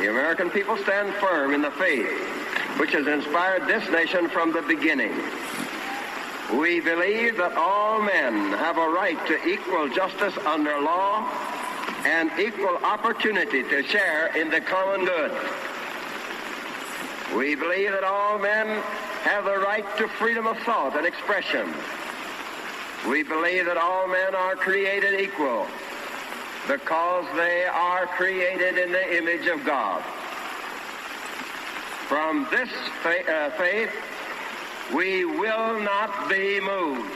the American people stand firm in the faith which has inspired this nation from the beginning. We believe that all men have a right to equal justice under law and equal opportunity to share in the common good. We believe that all men have the right to freedom of thought and expression. We believe that all men are created equal because they are created in the image of God. From this faith, we will not be moved.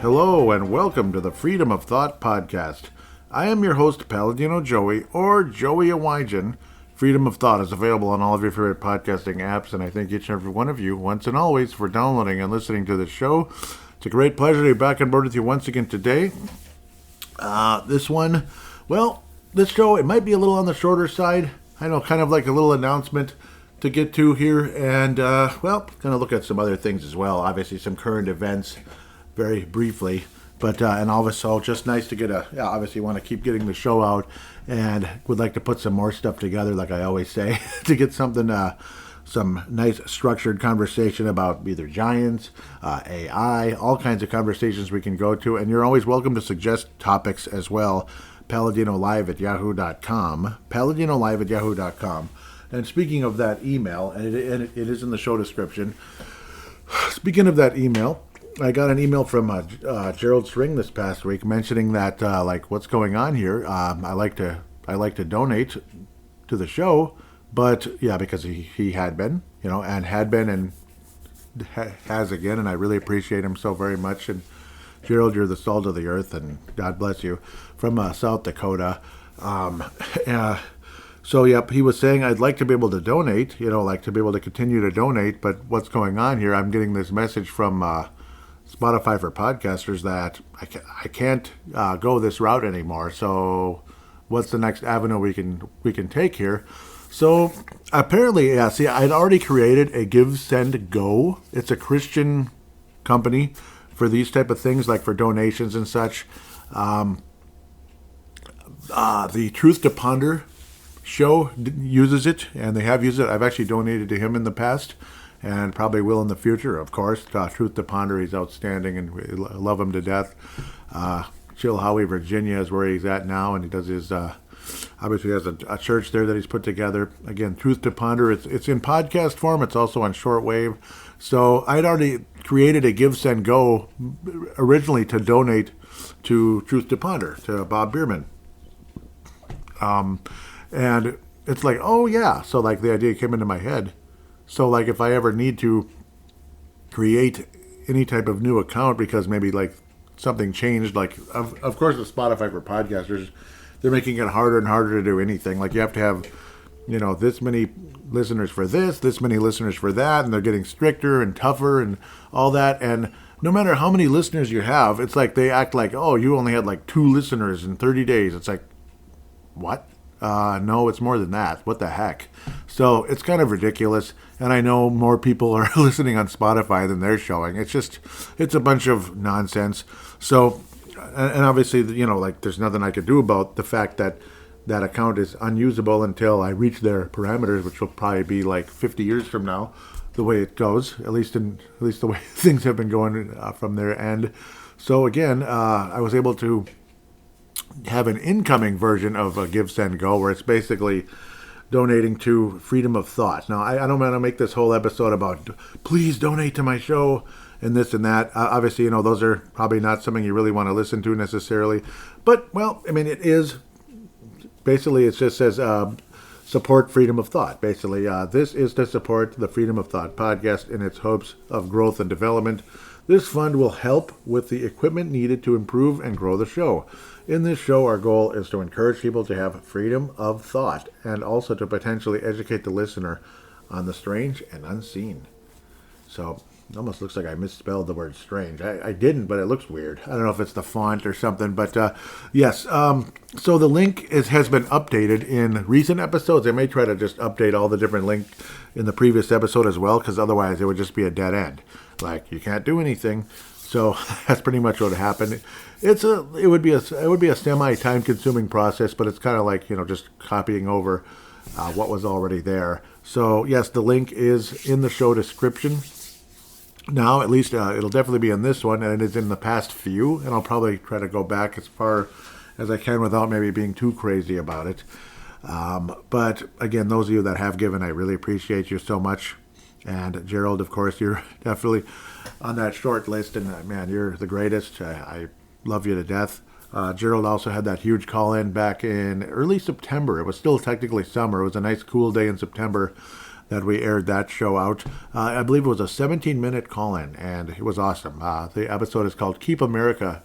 Hello and welcome to the Freedom of Thought podcast. I am your host, Paladino Joey, or Joey Awijan. Freedom of Thought is available on all of your favorite podcasting apps, and I thank each and every one of you, once and always, for downloading and listening to this show. It's a great pleasure to be back on board with you once again today. This show, it might be a little on the shorter side. I know, kind of like a little announcement to get to here, and, going to look at some other things as well. Obviously, some current events, very briefly, but and also just nice to get obviously want to keep getting the show out and would like to put some more stuff together, like I always say, to get something, some nice structured conversation about either giants, AI, all kinds of conversations we can go to, and you're always welcome to suggest topics as well. paladinolive@yahoo.com, paladinolive@yahoo.com. And speaking of that email, and it is in the show description, speaking of that email, I got an email from Gerald String this past week mentioning that what's going on here. I like to donate to the show, but yeah, because he had been, and had been and has again, and I really appreciate him so very much. And Gerald, you're the salt of the earth, and God bless you, from South Dakota. So yep, he was saying I'd like to be able to donate, to be able to continue to donate, but what's going on here? I'm getting this message from Spotify for podcasters that I can't go this route anymore. So what's the next avenue we can take here? So apparently, I'd already created a Give, Send, Go. It's a Christian company for these type of things, like for donations and such. The Truth to Ponder show uses it, and they have used it. I've actually donated to him in the past, and probably will in the future, of course. Truth to Ponder, he's outstanding, and we love him to death. Chilhowie, Virginia is where he's at now, and he does his, obviously has a church there that he's put together. Again, Truth to Ponder, it's in podcast form, it's also on shortwave. So I'd already created a Give, Send, Go originally to donate to Truth to Ponder, to Bob Bierman. And it's like, oh yeah, so like the idea came into my head. So, like, if I ever need to create any type of new account because maybe, like, something changed, like, of course, with Spotify for podcasters, they're making it harder and harder to do anything. Like, you have to have, this many listeners for this many listeners for that, and they're getting stricter and tougher and all that. And no matter how many listeners you have, it's like they act like, oh, you only had, like, 2 listeners in 30 days. It's like, what? No, it's more than that. What the heck? So it's kind of ridiculous. And I know more people are listening on Spotify than they're showing. It's a bunch of nonsense. So, and obviously, there's nothing I could do about the fact that that account is unusable until I reach their parameters, which will probably be like 50 years from now, the way it goes, at least the way things have been going from their end. So again, I was able to have an incoming version of Give, Send, Go, where it's basically donating to freedom of thought. Now, I don't want to make this whole episode about please donate to my show and this and that. Obviously, those are probably not something you really want to listen to necessarily. But, well, I mean, it is. Basically, it just says support freedom of thought. Basically, this is to support the Freedom of Thought podcast in its hopes of growth and development. This fund will help with the equipment needed to improve and grow the show. In this show, our goal is to encourage people to have freedom of thought and also to potentially educate the listener on the strange and unseen. So, it almost looks like I misspelled the word strange. I didn't, but it looks weird. I don't know if it's the font or something, but yes. So the link has been updated in recent episodes. I may try to just update all the different links in the previous episode as well, because otherwise it would just be a dead end. Like, you can't do anything. So that's pretty much what happened. It would be a semi time consuming process, but it's kind of like just copying over what was already there. So yes, the link is in the show description. Now, at least it'll definitely be in this one, and it is in the past few, and I'll probably try to go back as far as I can without maybe being too crazy about it. But again, those of you that have given, I really appreciate you so much. And Gerald, of course, you're definitely on that short list, and man, you're the greatest. I love you to death. Gerald also had that huge call-in back in early September. It was still technically summer. It was a nice cool day in September that we aired that show out. I believe it was a 17-minute call-in, and it was awesome. The episode is called Keep America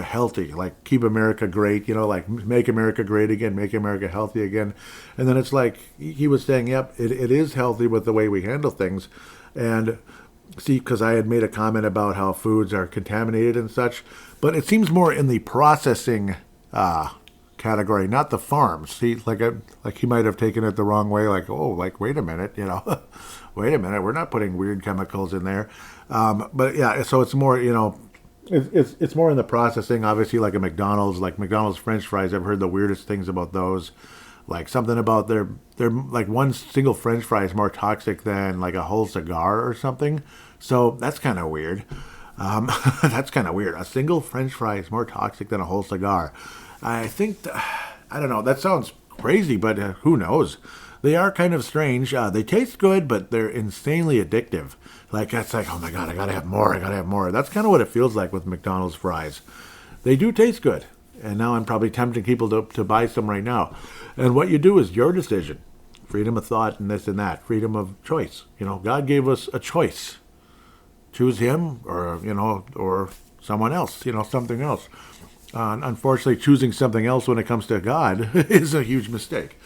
Healthy, like Keep America Great, like Make America Great Again, Make America Healthy Again. And then it's like he was saying, yep, it is healthy with the way we handle things. And see, because I had made a comment about how foods are contaminated and such, but it seems more in the processing category, not the farms. See, like he might have taken it the wrong way. Like, wait a minute, wait a minute, we're not putting weird chemicals in there. But yeah, so it's more, it's more in the processing. Obviously, like McDonald's French fries. I've heard the weirdest things about those. Like something about their like one single French fry is more toxic than like a whole cigar or something. So that's kind of weird. That's kind of weird. A single French fry is more toxic than a whole cigar. I think, I don't know, that sounds crazy, but who knows? They are kind of strange. They taste good, but they're insanely addictive. Like, it's like, oh my God, I gotta have more. That's kind of what it feels like with McDonald's fries. They do taste good. And now I'm probably tempting people to buy some right now. And what you do is your decision. Freedom of thought and this and that. Freedom of choice. God gave us a choice. Choose him or someone else, something else. Unfortunately, choosing something else when it comes to God is a huge mistake.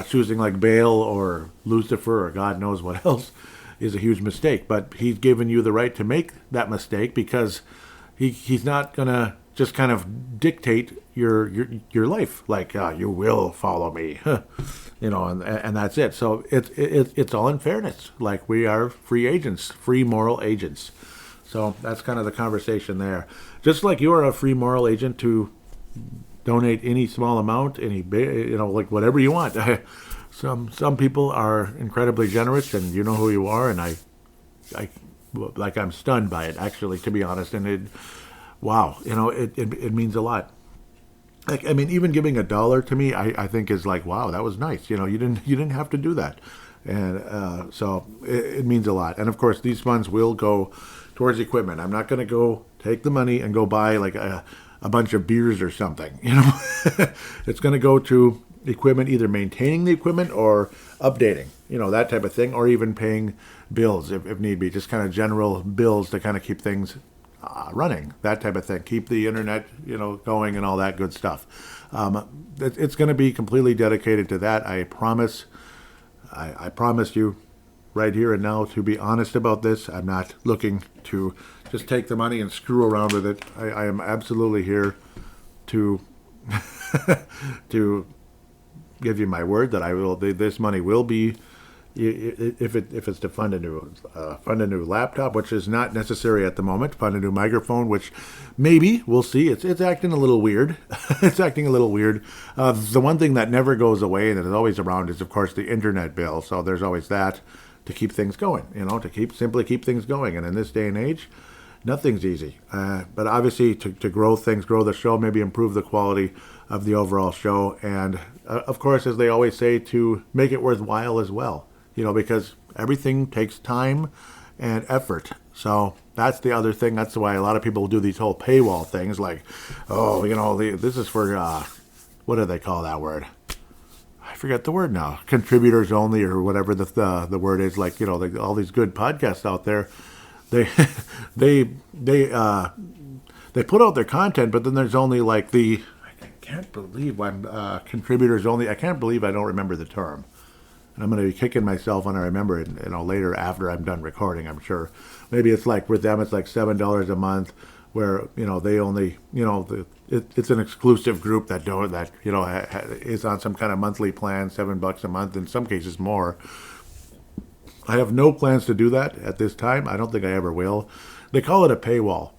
Choosing like Baal or Lucifer or God knows what else is a huge mistake. But he's given you the right to make that mistake because he's not going to just kind of dictate your life. Like, you will follow me, and that's it. So it's all in fairness. Like, we are free agents, free moral agents. So that's kind of the conversation there. Just like you are a free moral agent to donate any small amount, any big, like whatever you want. Some people are incredibly generous, and you know who you are. And I'm stunned by it, actually, to be honest. And it means a lot. Like, I mean, even giving $1 to me, I think is like, wow, that was nice. You didn't have to do that. And so it means a lot. And of course, these funds will go towards equipment. I'm not going to go take the money and go buy like a bunch of beers or something. It's going to go to equipment, either maintaining the equipment or updating, that type of thing, or even paying bills if need be, just kind of general bills to kind of keep things running, that type of thing, keep the internet, going and all that good stuff. It's going to be completely dedicated to that. I promise. I promise you right here and now to be honest about this. I'm not looking to just take the money and screw around with it. I am absolutely here to to give you my word that this money will be if it's to fund a new laptop, which is not necessary at the moment, fund a new microphone, which maybe we'll see. It's acting a little weird. It's acting a little weird. The one thing that never goes away and that is always around is, of course, the internet bill. So there's always that to keep things going. To simply keep things going. And in this day and age, nothing's easy. But obviously, to grow things, grow the show, maybe improve the quality of the overall show, and of course, as they always say, to make it worthwhile as well. Because everything takes time and effort. So that's the other thing. That's why a lot of people do these whole paywall things, like, this is for what do they call that word? I forget the word now. Contributors only, or whatever the word is. Like, all these good podcasts out there, they they put out their content, but then there's only like I can't believe I'm contributors only. I can't believe I don't remember the term. And I'm going to be kicking myself when I remember it, later after I'm done recording, I'm sure. Maybe it's like, with them, it's like $7 a month, where, they only, it's an exclusive group that is on some kind of monthly plan, $7 a month, in some cases more. I have no plans to do that at this time. I don't think I ever will. They call it a paywall.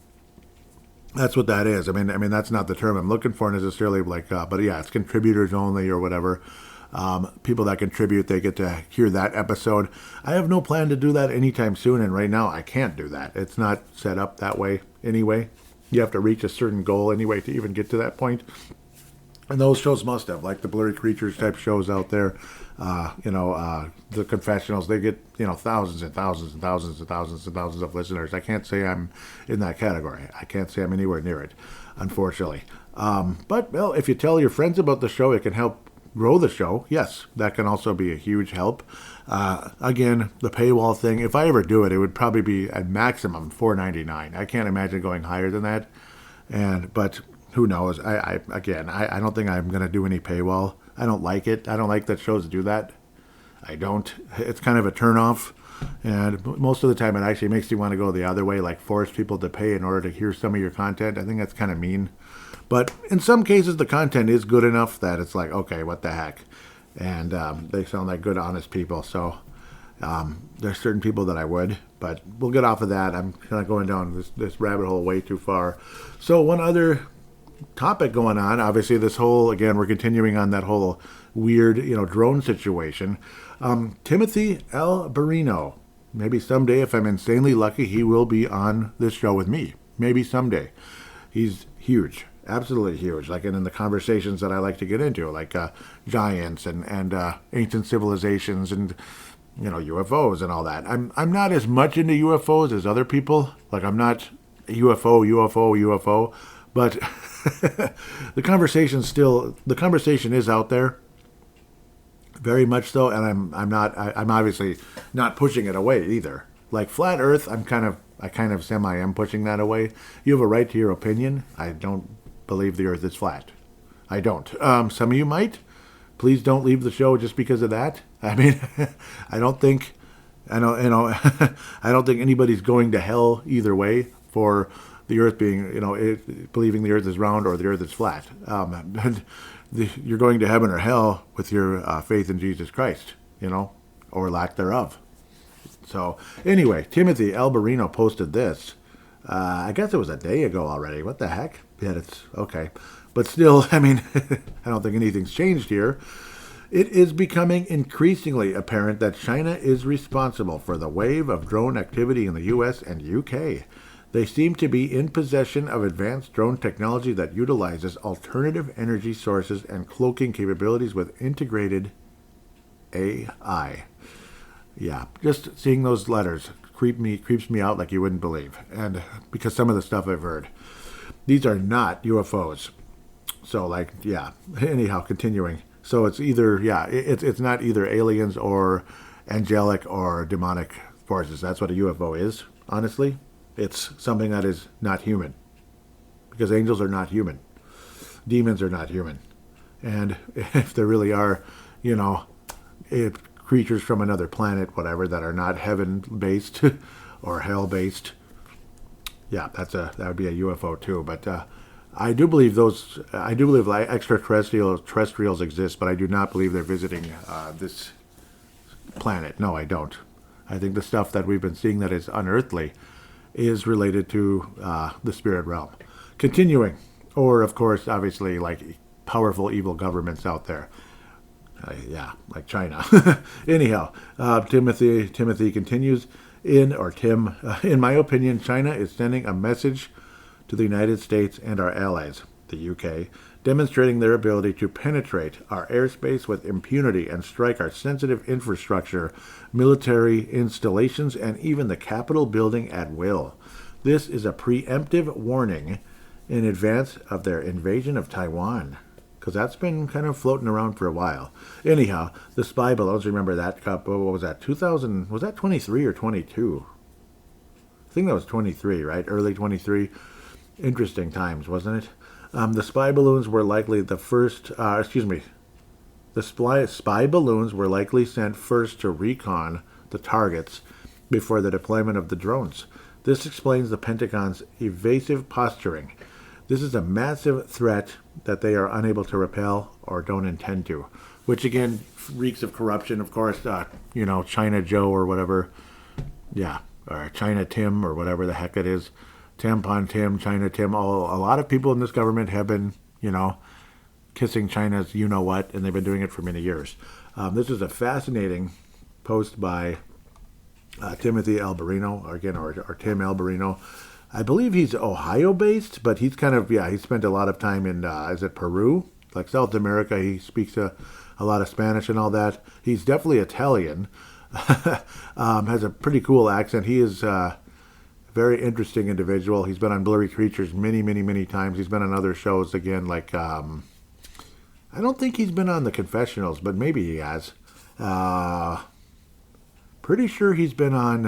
That's what that is. I mean, that's not the term I'm looking for necessarily, but yeah, it's contributors only or whatever. People that contribute, they get to hear that episode. I have no plan to do that anytime soon, and right now I can't do that. It's not set up that way anyway. You have to reach a certain goal anyway to even get to that point. And those shows must have, like the Blurry Creatures type shows out there, the confessionals, they get, thousands and thousands and thousands and thousands and thousands of listeners. I can't say I'm in that category. I can't say I'm anywhere near it, unfortunately. But, well, if you tell your friends about the show, it can help grow the show. Yes, that can also be a huge help. Again, the paywall thing, if I ever do it, it would probably be at maximum $4.99. I can't imagine going higher than that. But who knows? I don't think I'm going to do any paywall. I don't like it. I don't like that shows do that. I don't. It's kind of a turnoff. And most of the time it actually makes you want to go the other way, like force people to pay in order to hear some of your content. I think that's kind of mean. But in some cases, the content is good enough that it's like, okay, what the heck? And they sound like good, honest people. So there's certain people that I would. But we'll get off of that. I'm kind of going down this rabbit hole way too far. So one other topic going on, obviously this whole, again, we're continuing on that whole weird, drone situation. Timothy Alberino, maybe someday, if I'm insanely lucky, he will be on this show with me. Maybe someday. He's huge. Absolutely huge, like in the conversations that I like to get into, like giants and ancient civilizations and UFOs and all that. I'm not as much into UFOs as other people. Like, I'm not UFO, but the conversation is out there, very much so, and I'm obviously not pushing it away either. Like flat Earth, I kind of am pushing that away. You have a right to your opinion. I don't believe the Earth is flat. I don't. Some of you might. Please don't leave the show just because of that. I mean, I don't think anybody's going to hell either way for the Earth being, believing the Earth is round or the Earth is flat. You're going to heaven or hell with your faith in Jesus Christ, or lack thereof. So anyway, Timothy Alberino posted this. I guess it was a day ago already. What the heck? Yeah, it's okay. But still, I mean, I don't think anything's changed here. It is becoming increasingly apparent that China is responsible for the wave of drone activity in the U.S. and U.K. They seem to be in possession of advanced drone technology that utilizes alternative energy sources and cloaking capabilities with integrated AI. Yeah, just seeing those letters creeps me out like you wouldn't believe. And because some of the stuff I've heard. These are not UFOs. So anyhow, continuing. So it's either, it's not either aliens or angelic or demonic forces. That's what a UFO is, honestly. It's something that is not human. Because angels are not human. Demons are not human. And if there really are, creatures from another planet, whatever, that are not heaven-based or hell-based, that would be a UFO too. But I do believe extraterrestrials exist, but I do not believe they're visiting this planet. No, I don't. I think the stuff that we've been seeing that is unearthly is related to the spirit realm. Continuing, or of course, obviously, like powerful evil governments out there. Yeah, like China. Anyhow, Timothy continues in my opinion, China is sending a message to the United States and our allies, the UK, demonstrating their ability to penetrate our airspace with impunity and strike our sensitive infrastructure, military installations, and even the Capitol building at will. This is a preemptive warning in advance of their invasion of Taiwan, because that's been kind of floating around for a while. Anyhow, the spy balloons, remember that, what was that, 2000, was that 23 or 22? I think that was 23, right? Early 23. Interesting times, wasn't it? The spy balloons were likely the first, the spy balloons were likely sent first to recon the targets before the deployment of the drones. This explains the Pentagon's evasive posturing. This is a massive threat that they are unable to repel or don't intend to, which again reeks of corruption, of course. China Joe or whatever, yeah, or China Tim or whatever the heck it is. Tampon Tim, China Tim, a lot of people in this government have been, kissing China's you-know-what, and they've been doing it for many years. This is a fascinating post by Timothy Alberino, or Tim Alberino. I believe he's Ohio-based, but he's kind of, he spent a lot of time in, is it Peru? Like South America. He speaks a lot of Spanish and all that. He's definitely Italian. Has a pretty cool accent. He is... very interesting individual. He's been on Blurry Creatures many, many, many times. He's been on other shows again, like I don't think he's been on the Confessionals, but maybe he has. Pretty sure he's been on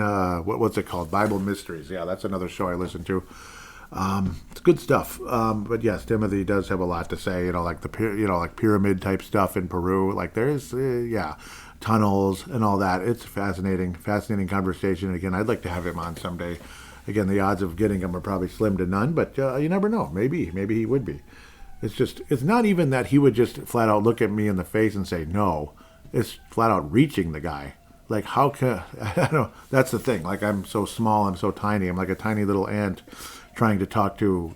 what's it called? Bible Mysteries. Yeah, that's another show I listen to. It's good stuff. But yes, Timothy does have a lot to say. Like like pyramid type stuff in Peru. Like there's tunnels and all that. It's fascinating conversation. And again, I'd like to have him on someday. Again, the odds of getting him are probably slim to none, but you never know. Maybe he would be. It's not even that he would just flat out look at me in the face and say no. It's flat out reaching the guy. Like, how can, I don't know, that's the thing. Like, I'm so small, I'm so tiny. I'm like a tiny little ant trying to talk to,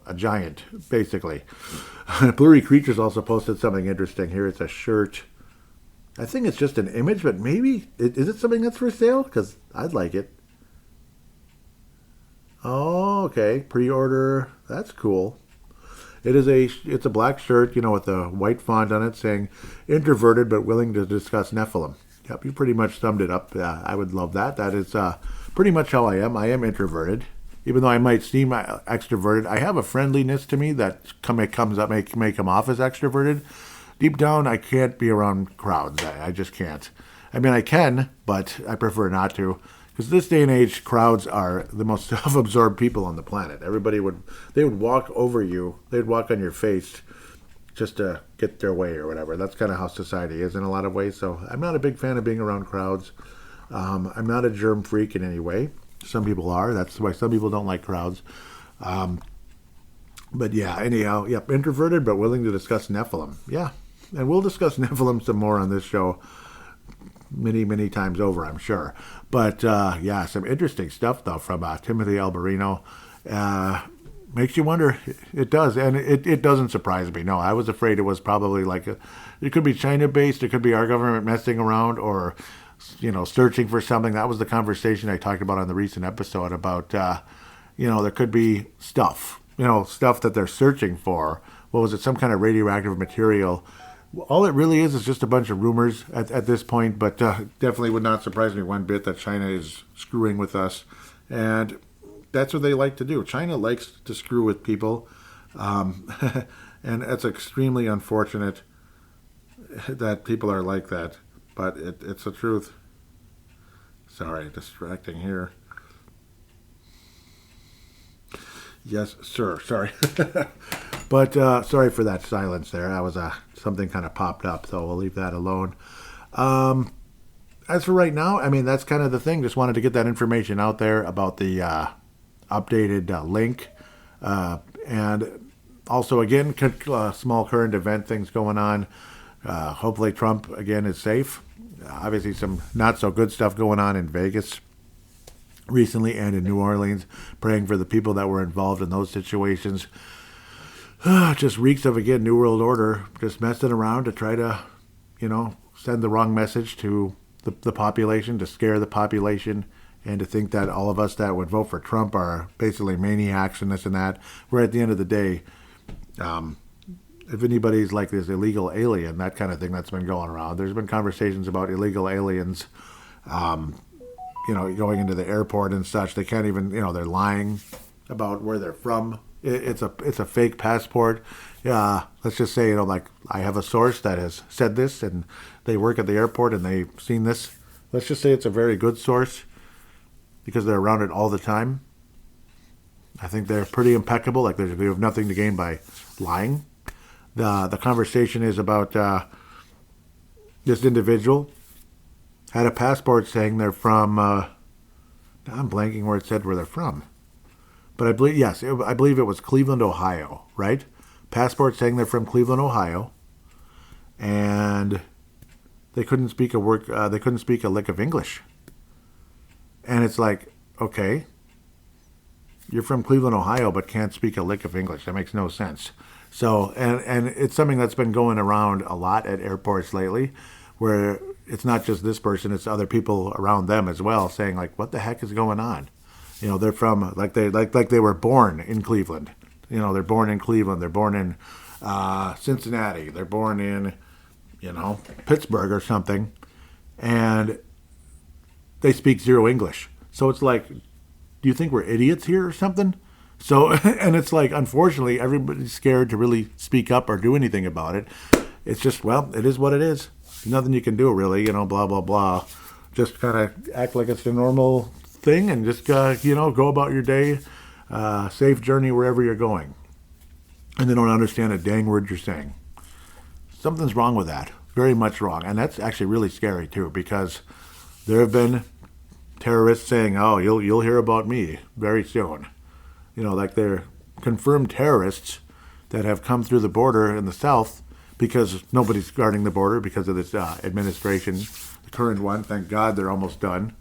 a giant, basically. Blurry Creatures also posted something interesting here. It's a shirt. I think it's just an image, but maybe, is it something that's for sale? Because I'd like it. Oh, okay. Pre-order. That's cool. It's a black shirt, with a white font on it saying, introverted but willing to discuss Nephilim. Yep, you pretty much summed it up. I would love that. That is pretty much how I am. I am introverted. Even though I might seem extroverted, I have a friendliness to me that comes up, make come off as extroverted. Deep down, I can't be around crowds. I just can't. I mean, I can, but I prefer not to. Because this day and age, crowds are the most self-absorbed people on the planet. They would walk over you. They'd walk on your face just to get their way or whatever. That's kind of how society is in a lot of ways. So I'm not a big fan of being around crowds. I'm not a germ freak in any way. Some people are. That's why some people don't like crowds. But yeah, anyhow, yep, introverted but willing to discuss Nephilim. Yeah, and we'll discuss Nephilim some more on this show many, many times over, I'm sure. But yeah, some interesting stuff, though, from Timothy Alberino. Makes you wonder. It does, and it doesn't surprise me. No, I was afraid it was probably it could be China-based, it could be our government messing around, or, searching for something. That was the conversation I talked about on the recent episode about, there could be stuff, stuff that they're searching for. What was it, some kind of radioactive material? All it really is just a bunch of rumors at this point, but definitely would not surprise me one bit that China is screwing with us. And that's what they like to do. China likes to screw with people. And it's extremely unfortunate that people are like that. But it's the truth. Sorry, distracting here. Yes, sir. Sorry. But sorry for that silence there. That was something kind of popped up, so we'll leave that alone. As for right now, I mean, that's kind of the thing. Just wanted to get that information out there about the updated link. And also, again, small current event things going on. Hopefully Trump, again, is safe. Obviously some not so good stuff going on in Vegas recently and in New Orleans. Praying for the people that were involved in those situations. Just reeks of, again, New World Order, just messing around to try to, send the wrong message to the population, to scare the population, and to think that all of us that would vote for Trump are basically maniacs and this and that. Where at the end of the day, if anybody's like this illegal alien, that kind of thing that's been going around, there's been conversations about illegal aliens, going into the airport and such. They can't even, they're lying about where they're from. It's a fake passport. Let's just say, like I have a source that has said this and they work at the airport and they've seen this. Let's just say it's a very good source because they're around it all the time. I think they're pretty impeccable. Like they have nothing to gain by lying. The conversation is about this individual had a passport saying they're from, I'm blanking where it said where they're from. But I believe it was Cleveland, Ohio, right? Passport saying they're from Cleveland, Ohio, and they couldn't speak a lick of English. And it's like, okay, you're from Cleveland, Ohio, but can't speak a lick of English. That makes no sense. So, and it's something that's been going around a lot at airports lately, where it's not just this person, it's other people around them as well, saying like, what the heck is going on? They're from like they were born in Cleveland. They're born in Cleveland. They're born in Cincinnati. They're born in, Pittsburgh or something, and they speak zero English. So it's like, do you think we're idiots here or something? So, and it's like, unfortunately, everybody's scared to really speak up or do anything about it. It's just, well, it is what it is. There's nothing you can do, really. Blah blah blah. Just kind of act like it's the normal thing and just go about your day, safe journey wherever you're going, and they don't understand a dang word you're saying. Something's wrong with that, very much wrong, and that's actually really scary too, because there have been terrorists saying, "Oh, you'll hear about me very soon," like they're confirmed terrorists that have come through the border in the south because nobody's guarding the border because of this administration, the current one. Thank God they're almost done.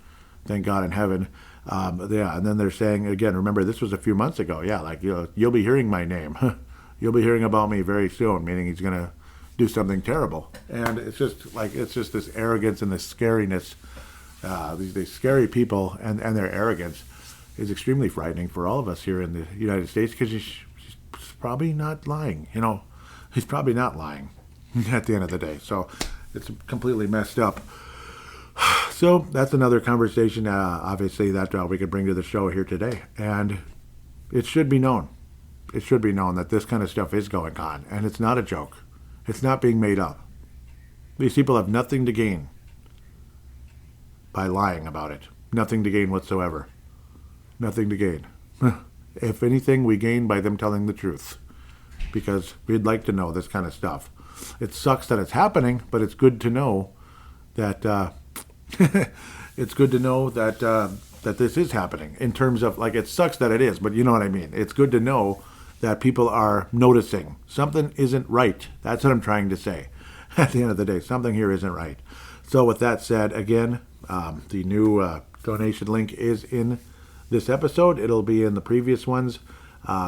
Thank God in heaven. And then they're saying, again, remember, this was a few months ago. Yeah, like, you'll be hearing my name. You'll be hearing about me very soon, meaning he's going to do something terrible. And it's just this arrogance and this scariness. These scary people and their arrogance is extremely frightening for all of us here in the United States, because he's probably not lying. He's probably not lying at the end of the day. So it's completely messed up. So that's another conversation, obviously, that we could bring to the show here today. And it should be known. It should be known that this kind of stuff is going on. And it's not a joke. It's not being made up. These people have nothing to gain by lying about it. Nothing to gain whatsoever. Nothing to gain. If anything, we gain by them telling the truth. Because we'd like to know this kind of stuff. It sucks that it's happening, but it's good to know that... it's good to know that that this is happening, in terms of, like, it sucks that it is, but you know what I mean. It's good to know that people are noticing something isn't right. That's what I'm trying to say. At the end of the day, something here isn't right. So with that said, again, the new donation link is in this episode. It'll be in the previous ones.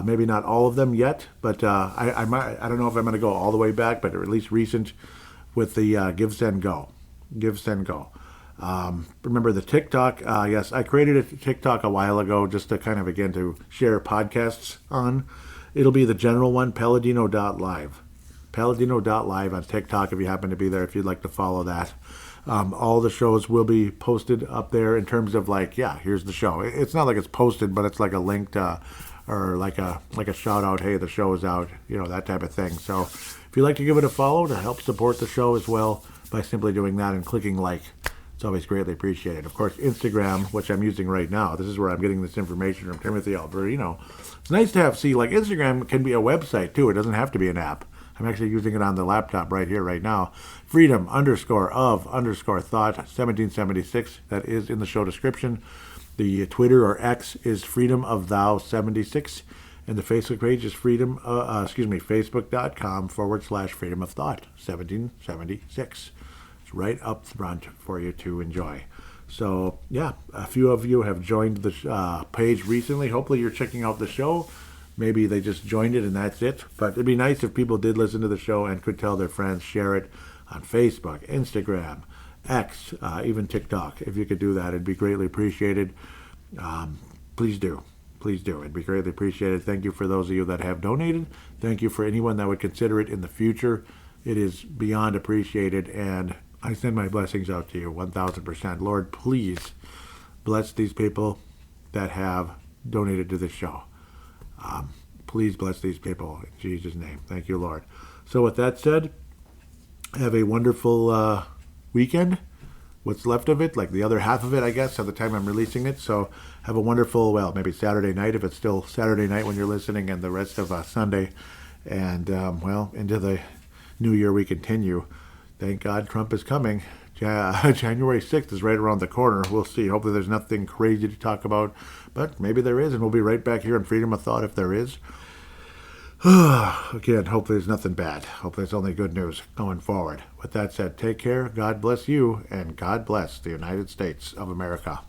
Maybe not all of them yet, but I don't know if I'm going to go all the way back, but at least recent with the Give, Send, Go. Give, Send, Go. Remember the TikTok? Yes, I created a TikTok a while ago just to kind of, again, to share podcasts on. It'll be the general one, paladino.live. Paladino.live on TikTok, if you happen to be there, if you'd like to follow that. All the shows will be posted up there in terms of, like, yeah, here's the show. It's not like it's posted, but it's like a link to, or like a shout out, hey, the show is out, that type of thing. So if you'd like to give it a follow to help support the show as well, by simply doing that and clicking like, it's always greatly appreciated. Of course, Instagram, which I'm using right now, this is where I'm getting this information from Timothy Alberino. It's nice to have, Instagram can be a website too. It doesn't have to be an app. I'm actually using it on the laptop right here, right now. Freedom_of_thought 1776. That is in the show description. The Twitter or X is freedom of thou 76. And the Facebook page is facebook.com/freedom of thought 1776. It's right up front for you to enjoy. So, yeah, a few of you have joined the page recently. Hopefully you're checking out the show. Maybe they just joined it and that's it. But it'd be nice if people did listen to the show and could tell their friends, share it on Facebook, Instagram, X, even TikTok. If you could do that, it'd be greatly appreciated. Please do. Please do. It'd be greatly appreciated. Thank you for those of you that have donated. Thank you for anyone that would consider it in the future. It is beyond appreciated, and I send my blessings out to you 1,000%. Lord, please bless these people that have donated to this show. Please bless these people in Jesus' name. Thank you, Lord. So with that said, have a wonderful weekend. What's left of it, like the other half of it, I guess, at the time I'm releasing it. So have a wonderful, well, maybe Saturday night, if it's still Saturday night when you're listening, and the rest of Sunday. And, well, into the new year we continue. Thank God Trump is coming. January 6th is right around the corner. We'll see. Hopefully there's nothing crazy to talk about, but maybe there is, and we'll be right back here on Freedom of Thought if there is. Again, hopefully there's nothing bad. Hopefully it's only good news going forward. With that said, take care. God bless you, and God bless the United States of America.